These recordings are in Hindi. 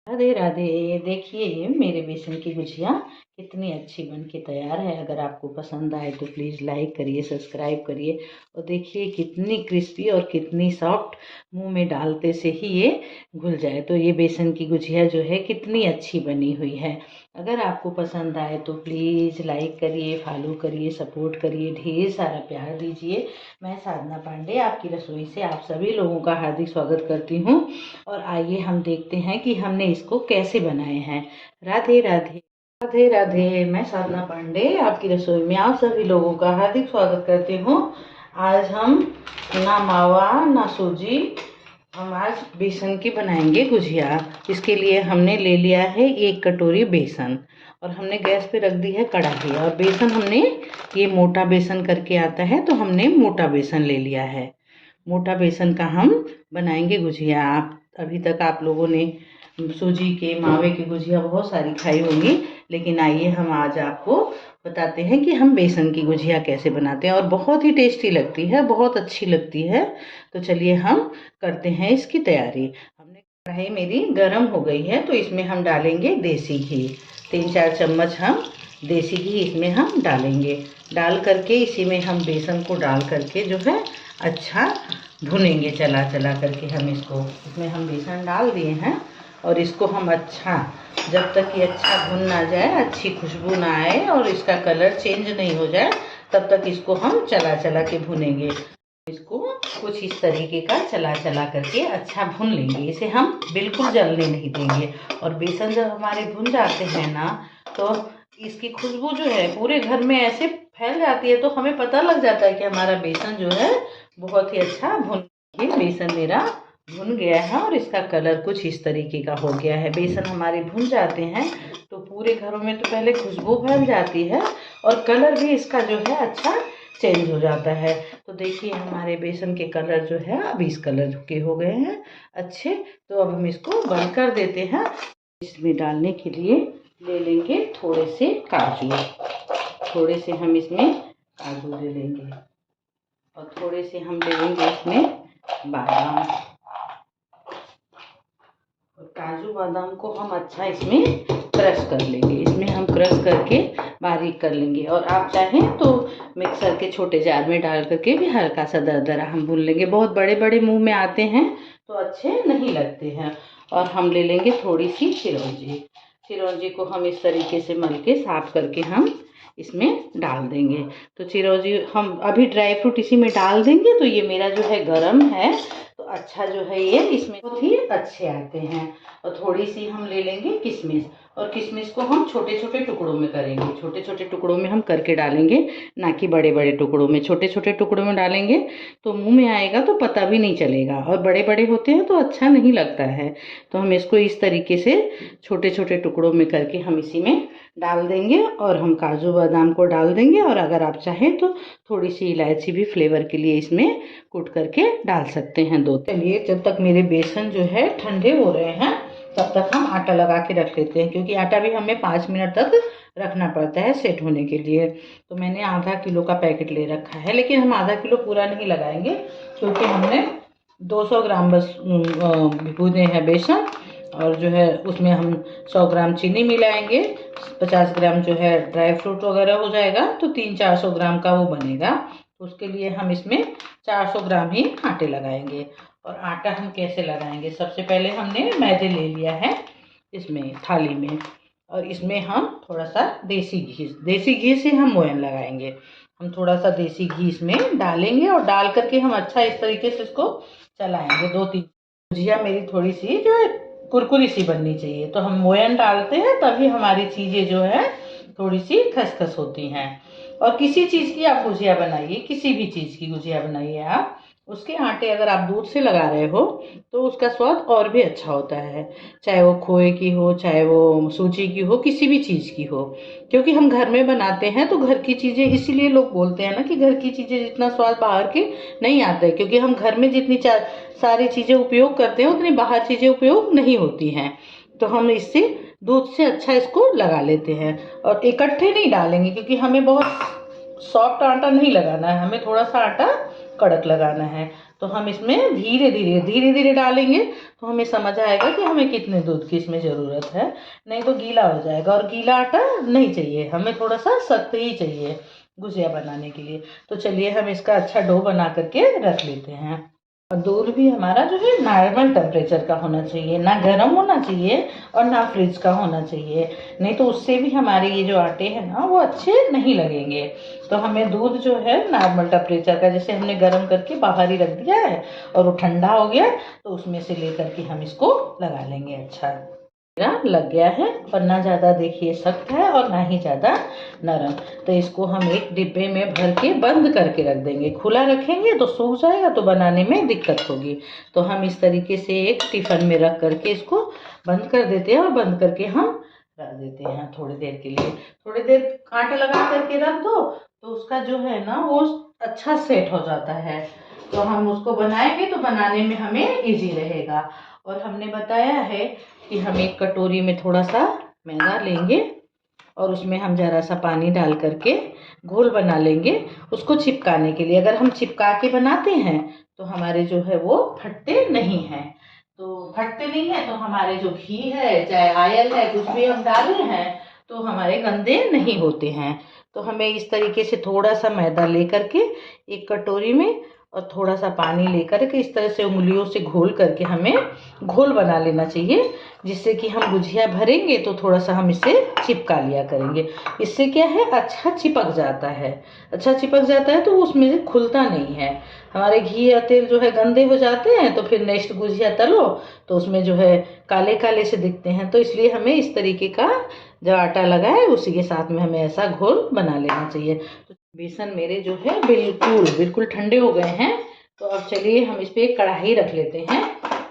राधे राधे। देखिए ये मेरे बेसन की गुजिया कितनी अच्छी बन के तैयार है। अगर आपको पसंद आए तो प्लीज़ लाइक करिए, सब्सक्राइब करिए। और देखिए कितनी क्रिस्पी और कितनी सॉफ्ट, मुंह में डालते से ही ये घुल जाए। तो ये बेसन की गुजिया जो है कितनी अच्छी बनी हुई है। अगर आपको पसंद आए तो प्लीज़ लाइक करिए, फॉलो करिए, सपोर्ट करिए, ढेर सारा प्यार दीजिए। मैं साधना पांडे आपकी रसोई से आप सभी लोगों का हार्दिक स्वागत करती हूँ। और आइए हम देखते हैं कि हमने इसको कैसे बनाए हैं। राधे राधे। राधे राधे। मैं साधना पांडे आपकी रसोई में आप सभी लोगों का हार्दिक स्वागत करती हूँ। आज हम ना मावा ना सूजी, हम आज बेसन की बनाएंगे गुजिया। इसके लिए हमने ले लिया है 1 कटोरी बेसन और हमने गैस पे रख दी है कढ़ाई। और बेसन हमने ये मोटा बेसन करके आता है, तो हमने मोटा बेसन ले लिया है। मोटा बेसन का हम बनाएंगे गुजिया। आप अभी तक आप लोगों ने सूजी के मावे की गुजिया बहुत सारी खाई होंगी, लेकिन आइए हम आज आपको बताते हैं कि हम बेसन की गुजिया कैसे बनाते हैं। और बहुत ही टेस्टी लगती है, बहुत अच्छी लगती है। तो चलिए हम करते हैं इसकी तैयारी। हमने कढ़ाई मेरी गर्म हो गई है, तो इसमें हम डालेंगे देसी घी। 3-4 चम्मच हम देसी घी इसमें हम डालेंगे। डाल करके इसी में हम बेसन को डाल करके जो है अच्छा भुनेंगे। चला चला करके हम इसमें हम बेसन डाल दिए हैं और इसको हम अच्छा, जब तक ये अच्छा भुन ना जाए, अच्छी खुशबू ना आए और इसका कलर चेंज नहीं हो जाए, तब तक इसको हम चला चला के भुनेंगे। इसको कुछ इस तरीके का चला चला करके अच्छा भून लेंगे। इसे हम बिल्कुल जलने नहीं देंगे। और बेसन जब हमारे भुन जाते हैं ना, तो इसकी खुशबू जो है पूरे घर में ऐसे फैल जाती है, तो हमें पता लग जाता है कि हमारा बेसन जो है बहुत ही अच्छा भुन। ये बेसन मेरा भुन गया है और इसका कलर कुछ इस तरीके का हो गया है। बेसन हमारे भुन जाते हैं तो पूरे घरों में तो पहले खुशबू फैल जाती है और कलर भी इसका जो है अच्छा चेंज हो जाता है। तो देखिए हमारे बेसन के कलर जो है अब इस कलर के हो गए हैं अच्छे। तो अब हम इसको बंद कर देते हैं। इसमें डालने के लिए ले लेंगे थोड़े से काजू। थोड़े से हम इसमें काजू ले लेंगे और थोड़े से हम ले लेंगे इसमें बादाम। और काजू बादाम को हम अच्छा इसमें क्रश कर लेंगे। इसमें हम क्रश करके बारीक कर लेंगे। और आप चाहें तो मिक्सर के छोटे जार में डाल करके भी हल्का सा दरदरा हम भून लेंगे। बहुत बड़े बड़े मुंह में आते हैं तो अच्छे नहीं लगते हैं। और हम ले लेंगे थोड़ी सी चिरौंजी। चिरौंजी को हम इस तरीके से मल के साफ करके हम इसमें डाल देंगे। तो चिरौंजी हम अभी ड्राई फ्रूट इसी में डाल देंगे। तो ये मेरा जो है गरम है, तो अच्छा जो है ये इसमें बहुत ही अच्छे आते हैं। और थोड़ी सी हम ले लेंगे किशमिश। और किशमिश को हम छोटे छोटे टुकड़ों में करेंगे। छोटे छोटे टुकड़ों में हम करके डालेंगे, ना कि बड़े बड़े टुकड़ों में। छोटे छोटे टुकड़ों में डालेंगे तो मुंह में आएगा तो पता भी नहीं चलेगा, और बड़े बड़े होते हैं तो अच्छा नहीं लगता है। तो हम इसको इस तरीके से छोटे छोटे टुकड़ों में करके हम इसी में डाल देंगे। और हम काजू बादाम को डाल देंगे। और अगर आप चाहें तो थोड़ी सी इलायची भी फ्लेवर के लिए इसमें कूट करके डाल सकते हैं। दो चलिए जब तक मेरे बेसन जो है ठंडे हो रहे हैं, तब तक हम आटा लगा के रख लेते हैं, क्योंकि आटा भी हमें 5 मिनट तक रखना पड़ता है सेट होने के लिए। तो मैंने आधा किलो का पैकेट ले रखा है, लेकिन हम आधा किलो पूरा नहीं लगाएंगे, क्योंकि हमने 200 ग्राम बस भूने हैं बेसन। और जो है उसमें हम 100 ग्राम चीनी मिलाएंगे, 50 ग्राम जो है ड्राई फ्रूट वगैरह हो जाएगा, तो 300-400 ग्राम का वो बनेगा। तो उसके लिए हम इसमें 400 ग्राम ही आटे लगाएंगे। और आटा हम कैसे लगाएंगे, सबसे पहले हमने मैदे ले लिया है इसमें थाली में। और इसमें हम थोड़ा सा देसी घी से हम मोयन लगाएंगे। हम थोड़ा सा देसी घी इसमें डालेंगे और डाल करके हम अच्छा इस तरीके से इसको चलाएंगे। 2-3 भुजिया मेरी थोड़ी सी जो है कुरकुरी सी बननी चाहिए, तो हम मोयन डालते हैं तभी हमारी चीज़ें जो है थोड़ी सी खसखस होती हैं। और किसी चीज़ की आप गुजिया बनाइए, किसी भी चीज़ की गुजिया बनाइए आप, उसके आटे अगर आप दूध से लगा रहे हो तो उसका स्वाद और भी अच्छा होता है। चाहे वो खोए की हो, चाहे वो सूजी की हो, किसी भी चीज़ की हो। क्योंकि हम घर में बनाते हैं तो घर की चीज़ें, इसीलिए लोग बोलते हैं ना कि घर की चीज़ें जितना स्वाद बाहर के नहीं आता है, क्योंकि हम घर में जितनी सारी चीज़ें उपयोग करते हैं उतनी बाहर चीज़ें उपयोग नहीं होती हैं। तो हम इससे दूध से अच्छा इसको लगा लेते हैं। और इकट्ठे नहीं डालेंगे, क्योंकि हमें बहुत सॉफ्ट आटा नहीं लगाना है, हमें थोड़ा सा आटा कड़क लगाना है। तो हम इसमें धीरे धीरे डालेंगे तो हमें समझ आएगा कि हमें कितने दूध की इसमें ज़रूरत है। नहीं तो गीला हो जाएगा, और गीला आटा नहीं चाहिए हमें, थोड़ा सा सख्त ही चाहिए गुजिया बनाने के लिए। तो चलिए हम इसका अच्छा डो बना करके रख लेते हैं। और दूध भी हमारा जो है नॉर्मल टेम्परेचर का होना चाहिए, ना गर्म होना चाहिए और ना फ्रिज का होना चाहिए, नहीं तो उससे भी हमारे ये जो आटे हैं ना वो अच्छे नहीं लगेंगे। तो हमें दूध जो है नॉर्मल टेम्परेचर का, जैसे हमने गर्म करके बाहर ही रख दिया है और वो ठंडा हो गया तो उसमें से लेकर के हम इसको लगा लेंगे। अच्छा मेरा लग गया है, और ना ज़्यादा देखिए सख्त है और ना ही ज़्यादा नरम। तो इसको हम एक डिब्बे में भर के बंद करके रख देंगे। खुला रखेंगे तो सूख जाएगा तो बनाने में दिक्कत होगी। तो हम इस तरीके से एक टिफ़िन में रख करके इसको बंद कर देते हैं, और बंद करके हम रख देते हैं थोड़ी देर के लिए। थोड़ी देर कांटा लगा करके रख दो तो उसका जो है ना वो अच्छा सेट हो जाता है। तो हम उसको बनाएंगे तो बनाने में हमें ईजी रहेगा। और हमने बताया है कि हम एक कटोरी में थोड़ा सा मैदा लेंगे और उसमें हम ज़रा सा पानी डाल करके घोल बना लेंगे उसको चिपकाने के लिए। अगर हम चिपका के बनाते हैं तो हमारे जो है वो फटते नहीं हैं। तो फटते नहीं है तो हमारे जो घी है चाहे ऑयल है कुछ भी हम डाले हैं तो हमारे गंदे नहीं होते हैं। तो हमें इस तरीके से थोड़ा सा मैदा ले करके एक कटोरी में और थोड़ा सा पानी लेकर के इस तरह से उंगलियों से घोल करके हमें घोल बना लेना चाहिए, जिससे कि हम गुजिया भरेंगे तो थोड़ा सा हम इसे चिपका लिया करेंगे। इससे क्या है अच्छा चिपक जाता है, अच्छा चिपक जाता है तो उसमें से खुलता नहीं है। हमारे घी या तेल जो है गंदे हो जाते हैं तो फिर नेक्स्ट गुजिया तलो तो उसमें जो है काले काले से दिखते हैं। तो इसलिए हमें इस तरीके का जो आटा लगा है उसी के साथ में हमें ऐसा घोल बना लेना चाहिए। तो बेसन मेरे जो है बिल्कुल बिल्कुल ठंडे हो गए हैं। तो अब चलिए हम इस पर एक कढ़ाई रख लेते हैं,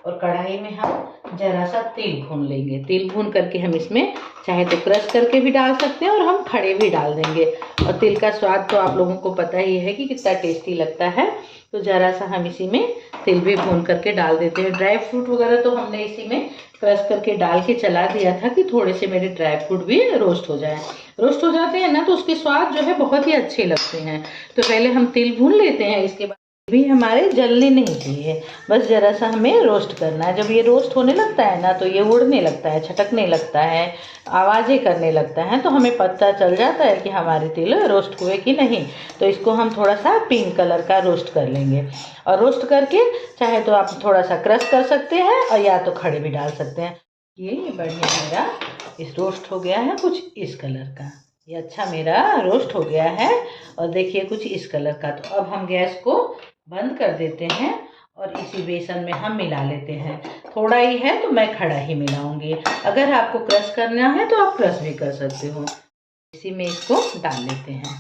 और कढ़ाई में हम जरा सा तेल भून लेंगे। तेल भून करके हम इसमें चाहे तो क्रश करके भी डाल सकते हैं और हम खड़े भी डाल देंगे। और तिल का स्वाद तो आप लोगों को पता ही है कि कितना टेस्टी लगता है। तो ज़रा सा हम इसी में तिल भी भून करके डाल देते हैं। ड्राई फ्रूट वगैरह तो हमने इसी में क्रश करके डाल के चला दिया था कि थोड़े से मेरे ड्राई फ्रूट भी रोस्ट हो जाए। रोस्ट हो जाते हैं ना तो उसके स्वाद जो है बहुत ही अच्छे लगते हैं। तो पहले हम तिल भून लेते हैं, इसके बाद भी हमारे जलने नहीं चाहिए, बस ज़रा सा हमें रोस्ट करना है। जब ये रोस्ट होने लगता है ना तो ये उड़ने लगता है, छटकने लगता है, आवाज़ें करने लगता है, तो हमें पता चल जाता है कि हमारे तिल रोस्ट हुए कि नहीं। तो इसको हम थोड़ा सा पिंक कलर का रोस्ट कर लेंगे। और रोस्ट करके चाहे तो आप थोड़ा सा क्रश कर सकते हैं और या तो खड़े भी डाल सकते हैं। ये बढ़िया मेरा इस रोस्ट हो गया है कुछ इस कलर का, ये अच्छा मेरा रोस्ट हो गया है। और देखिए कुछ इस कलर का। तो अब हम गैस को बंद कर देते हैं और इसी बेसन में हम मिला लेते हैं। थोड़ा ही है तो मैं खड़ा ही मिलाऊंगी, अगर आपको क्रश करना है तो आप क्रश भी कर सकते हो। इसी में इसको डाल लेते हैं।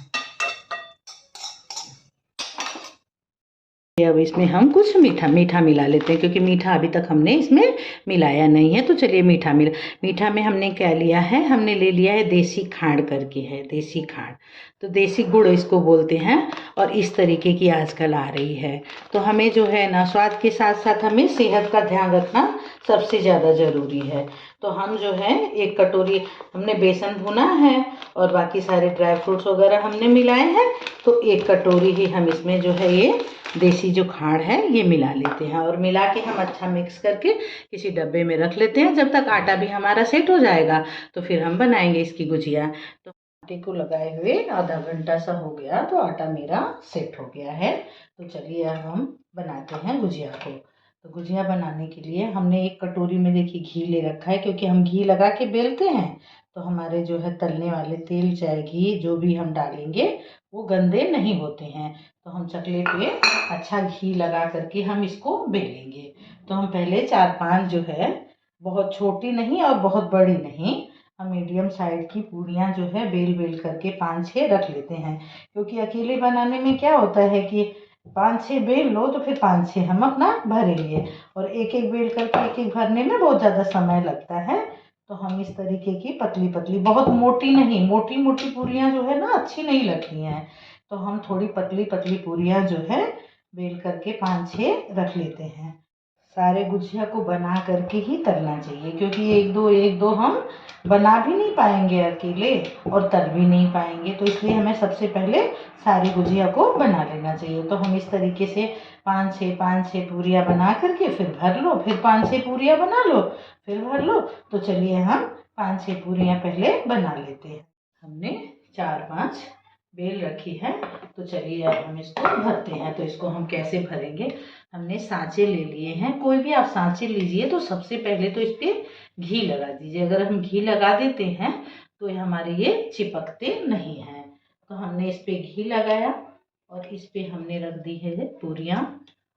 अब इसमें हम कुछ मीठा मिला लेते हैं, क्योंकि मीठा अभी तक हमने इसमें मिलाया नहीं है। तो चलिए मीठा में हमने क्या लिया है, हमने ले लिया है देसी खांड करके है, देसी खांड, तो देसी गुड़ इसको बोलते हैं। और इस तरीके की आजकल आ रही है। तो हमें जो है ना स्वाद के साथ साथ हमें सेहत का ध्यान रखना सबसे ज़्यादा ज़रूरी है। तो हम जो है एक कटोरी हमने बेसन भुना है और बाकी सारे ड्राई फ्रूट्स वगैरह हमने मिलाए हैं। तो एक कटोरी ही हम इसमें जो है ये देसी जो खांड है ये मिला लेते हैं, और मिला के हम अच्छा मिक्स करके किसी डब्बे में रख लेते हैं। जब तक आटा भी हमारा सेट हो जाएगा तो फिर हम बनाएंगे इसकी गुजिया। तो आटे को लगाए हुए आधा घंटा सा हो गया, तो आटा मेरा सेट हो गया है। तो चलिए अब हम बनाते हैं गुजिया को। तो गुजिया बनाने के लिए हमने एक कटोरी में देखिए घी ले रखा है, क्योंकि हम घी लगा के बेलते हैं तो हमारे जो है तलने वाले तेल चाहे घी जो भी हम डालेंगे वो गंदे नहीं होते हैं। तो हम चकले पे अच्छा घी लगा करके हम इसको बेलेंगे। तो हम पहले 4-5 जो है, बहुत छोटी नहीं और बहुत बड़ी नहीं, हम मीडियम साइज की पूड़ियाँ जो है बेल करके 5-6 रख लेते हैं। क्योंकि अकेले बनाने में क्या होता है कि 5-6 बेल लो तो फिर 5-6 हम अपना भरेंगे, और एक एक बेल करके एक एक भरने में बहुत ज़्यादा समय लगता है। तो हम इस तरीके की पतली पतली, बहुत मोटी नहीं, मोटी मोटी पूरियाँ जो है ना अच्छी नहीं लगती हैं। तो हम थोड़ी पतली पतली पूरियाँ जो है बेल करके 5-6 रख लेते हैं। सारे गुजिया को बना करके ही तलना चाहिए, क्योंकि एक दो हम बना भी नहीं पाएंगे अकेले और तल भी नहीं पाएंगे, तो इसलिए हमें सबसे पहले सारी गुजिया को बना लेना चाहिए। तो हम इस तरीके से पाँच छः पूरियाँ बना करके फिर भर लो, फिर 5-6 पूरियाँ बना लो, फिर भर लो। तो चलिए हम 5-6 पूरियाँ पहले बना लेते हैं। हमने 4-5 बेल रखी है, तो चलिए अब हम इसको भरते हैं। तो इसको हम कैसे भरेंगे, हमने सांचे ले लिए हैं, कोई भी आप सांचे लीजिए। तो सबसे पहले तो इस पर घी लगा दीजिए। अगर हम घी लगा देते हैं तो हमारे ये चिपकते नहीं हैं। तो हमने इस पे घी लगाया और इस पे हमने रख दी है पूरियाँ,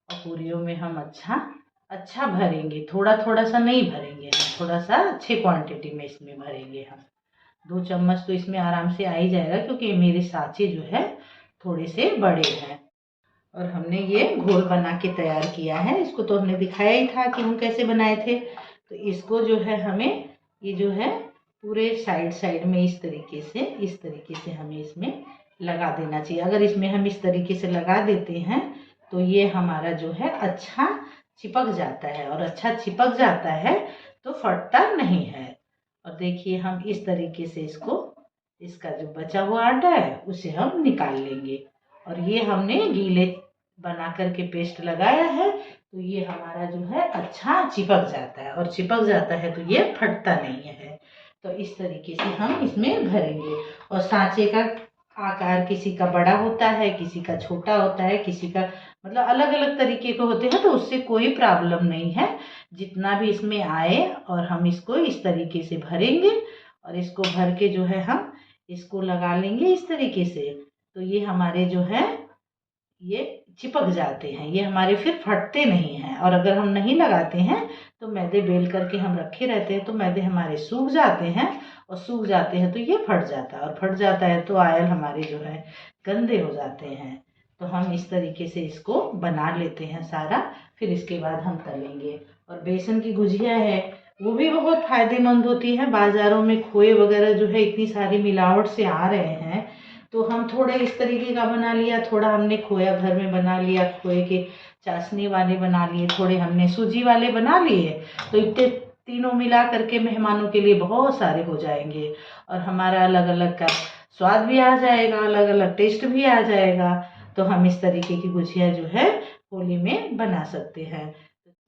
और पूरियों में हम अच्छा भरेंगे, थोड़ा थोड़ा सा नहीं भरेंगे, थोड़ा सा अच्छी क्वांटिटी में इसमें भरेंगे हम। 2 चम्मच तो इसमें आराम से आ ही जाएगा, क्योंकि मेरे सांचे जो है थोड़े से बड़े हैं। और हमने ये घोल बना के तैयार किया है। इसको तो हमने दिखाया ही था कि हम कैसे बनाए थे। तो इसको जो है हमें ये जो है पूरे साइड में इस तरीके से हमें इसमें लगा देना चाहिए। अगर इसमें हम इस तरीके से लगा देते हैं तो ये हमारा जो है अच्छा चिपक जाता है, और अच्छा चिपक जाता है तो फटता नहीं है। और देखिए हम इस तरीके से इसका जो बचा हुआ आटा है उसे हम निकाल लेंगे। और ये हमने गीले बना करके पेस्ट लगाया है, तो ये हमारा जो है अच्छा चिपक जाता है, और चिपक जाता है तो ये फटता नहीं है। तो इस तरीके से हम इसमें भरेंगे। और सांचे का आकार किसी का बड़ा होता है, किसी का छोटा होता है, किसी का मतलब अलग अलग तरीके के होते हैं, तो उससे कोई प्रॉब्लम नहीं है। जितना भी इसमें आए, और हम इसको इस तरीके से भरेंगे, और इसको भर के जो है हम इसको लगा लेंगे इस तरीके से। तो ये हमारे जो है ये चिपक जाते हैं, ये हमारे फिर फटते नहीं हैं। और अगर हम नहीं लगाते हैं तो मैदे बेल करके हम रखे रहते हैं, तो मैदे हमारे सूख जाते हैं, और सूख जाते हैं तो ये फट जाता है, और फट जाता है तो आयल हमारे जो है गंदे हो जाते हैं। तो हम इस तरीके से इसको बना लेते हैं सारा, फिर इसके बाद हम तलेंगे। और बेसन की गुजिया है वो भी बहुत फायदेमंद होती है। बाजारों में खोए वगैरह जो है इतनी सारी मिलावट से आ रहे हैं, तो हम थोड़े इस तरीके का बना लिया, थोड़ा हमने खोया घर में बना लिया, खोए के चाशनी वाले बना लिए, थोड़े हमने सूजी वाले बना लिए। तो इतने तीनों मिला करके मेहमानों के लिए बहुत सारे हो जाएंगे, और हमारा अलग अलग का स्वाद भी आ जाएगा, अलग अलग टेस्ट भी आ जाएगा। तो हम इस तरीके की गुजिया जो है होली में बना सकते हैं।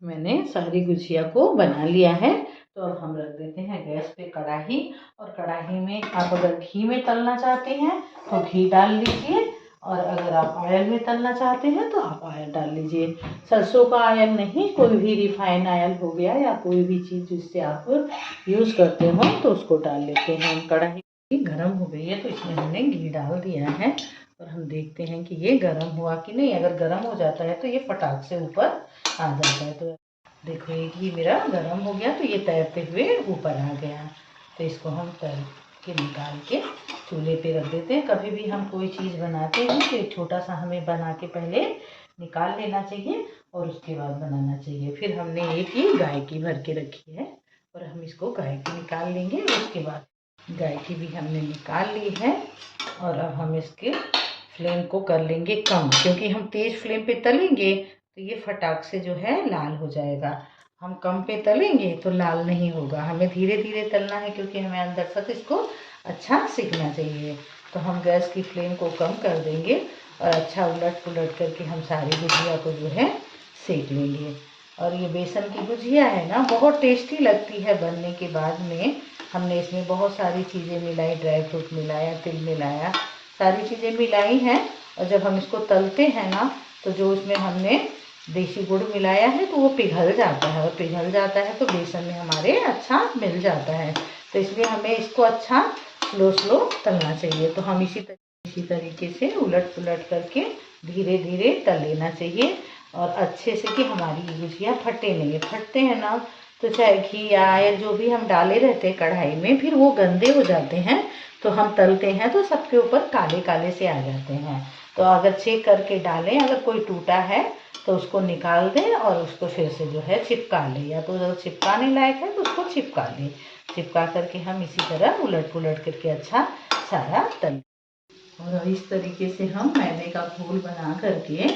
मैंने सारी गुजिया को बना लिया है। तो अब हम रख देते हैं गैस पे कढ़ाई, और कढ़ाई में आप अगर घी में तलना चाहते हैं तो घी डाल लीजिए, और अगर आप ऑयल में तलना चाहते हैं तो आप ऑयल डाल लीजिए। सरसों का ऑयल नहीं, कोई भी रिफाइन ऑयल हो गया, या कोई भी चीज़ जिससे आप यूज़ करते हो तो उसको डाल लेते हैं। कढ़ाई गर्म हो गई है, तो इसमें हमने घी डाल दिया है, और हम देखते हैं कि ये गर्म हुआ कि नहीं। अगर गर्म हो जाता है तो ये फटाक से ऊपर आ जाता है। तो देखो ये घी मेरा गर्म हो गया, तो ये तैरते हुए ऊपर आ गया। तो इसको हम तल के निकाल के चूल्हे पे रख देते हैं। कभी भी हम कोई चीज़ बनाते हैं तो एक छोटा सा हमें बना के पहले निकाल लेना चाहिए, और उसके बाद बनाना चाहिए। फिर हमने एक ही गाय की भर के रखी है, और हम इसको गाय की निकाल लेंगे। उसके बाद गाय की भी हमने निकाल ली है, और अब हम इसके फ्लेम को कर लेंगे कम, क्योंकि हम तेज़ फ्लेम पे तलेंगे तो ये फटाक से जो है लाल हो जाएगा। हम कम पे तलेंगे तो लाल नहीं होगा, हमें धीरे धीरे तलना है, क्योंकि हमें अंदर तक इसको अच्छा सीखना चाहिए। तो हम गैस की फ्लेम को कम कर देंगे, और अच्छा उलट पुलट करके हम सारी गुजिया को जो है सेक लेंगे। और ये बेसन की गुजिया है ना, बहुत टेस्टी लगती है बनने के बाद में। हमने इसमें बहुत सारी चीज़ें मिलाई, ड्राई फ्रूट मिलाया, तिल मिलाया, सारी चीज़ें मिलाई हैं। और जब हम इसको तलते हैं ना, तो जो उसमें हमने देसी गुड़ मिलाया है तो वो पिघल जाता है, और पिघल जाता है तो बेसन में हमारे अच्छा मिल जाता है। तो इसलिए हमें इसको अच्छा स्लो तलना चाहिए। तो हम इसी तरीके से उलट पुलट करके धीरे धीरे तल लेना चाहिए, और अच्छे से कि हमारी ये गुजिया फटे नहीं। फटते हैं ना तो चाहे घी या ऑयल जो भी हम डाले रहते हैं कढ़ाई में, फिर वो गंदे हो जाते हैं। तो हम तलते हैं तो सबके ऊपर काले काले से आ जाते हैं। तो अगर चेक करके डालें, अगर कोई टूटा है तो उसको निकाल दें, और उसको फिर से जो है चिपका लें, या तो अगर चिपकाने लायक है तो उसको चिपका लें। चिपका करके हम इसी तरह उलट पुलट करके अच्छा सारा तल, और इस तरीके से हम मैदे का घोल बना करके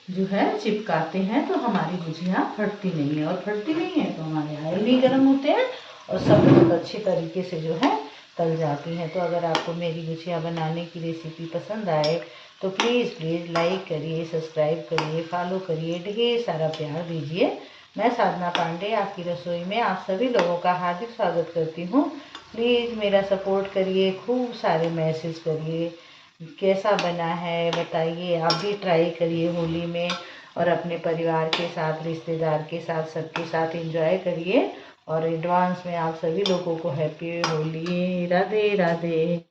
जो है चिपकाते हैं तो हमारी गुजिया फटती नहीं है, और फटती नहीं है तो हमारे ऑयल भी गर्म होते हैं और सब बहुत अच्छे तरीके से जो है तल जाती हैं। तो अगर आपको मेरी गुजिया बनाने की रेसिपी पसंद आए तो प्लीज़ लाइक करिए, सब्सक्राइब करिए, फॉलो करिए, ढेर सारा प्यार दीजिए। मैं साधना पांडे आपकी रसोई में आप सभी लोगों का हार्दिक स्वागत करती हूँ। प्लीज़ मेरा सपोर्ट करिए, खूब सारे मैसेज करिए, कैसा बना है बताइए। आप भी ट्राई करिए होली में और अपने परिवार के साथ, रिश्तेदार के साथ, सबके साथ एंजॉय करिए। और एडवांस में आप सभी लोगों को हैप्पी होली, राधे राधे।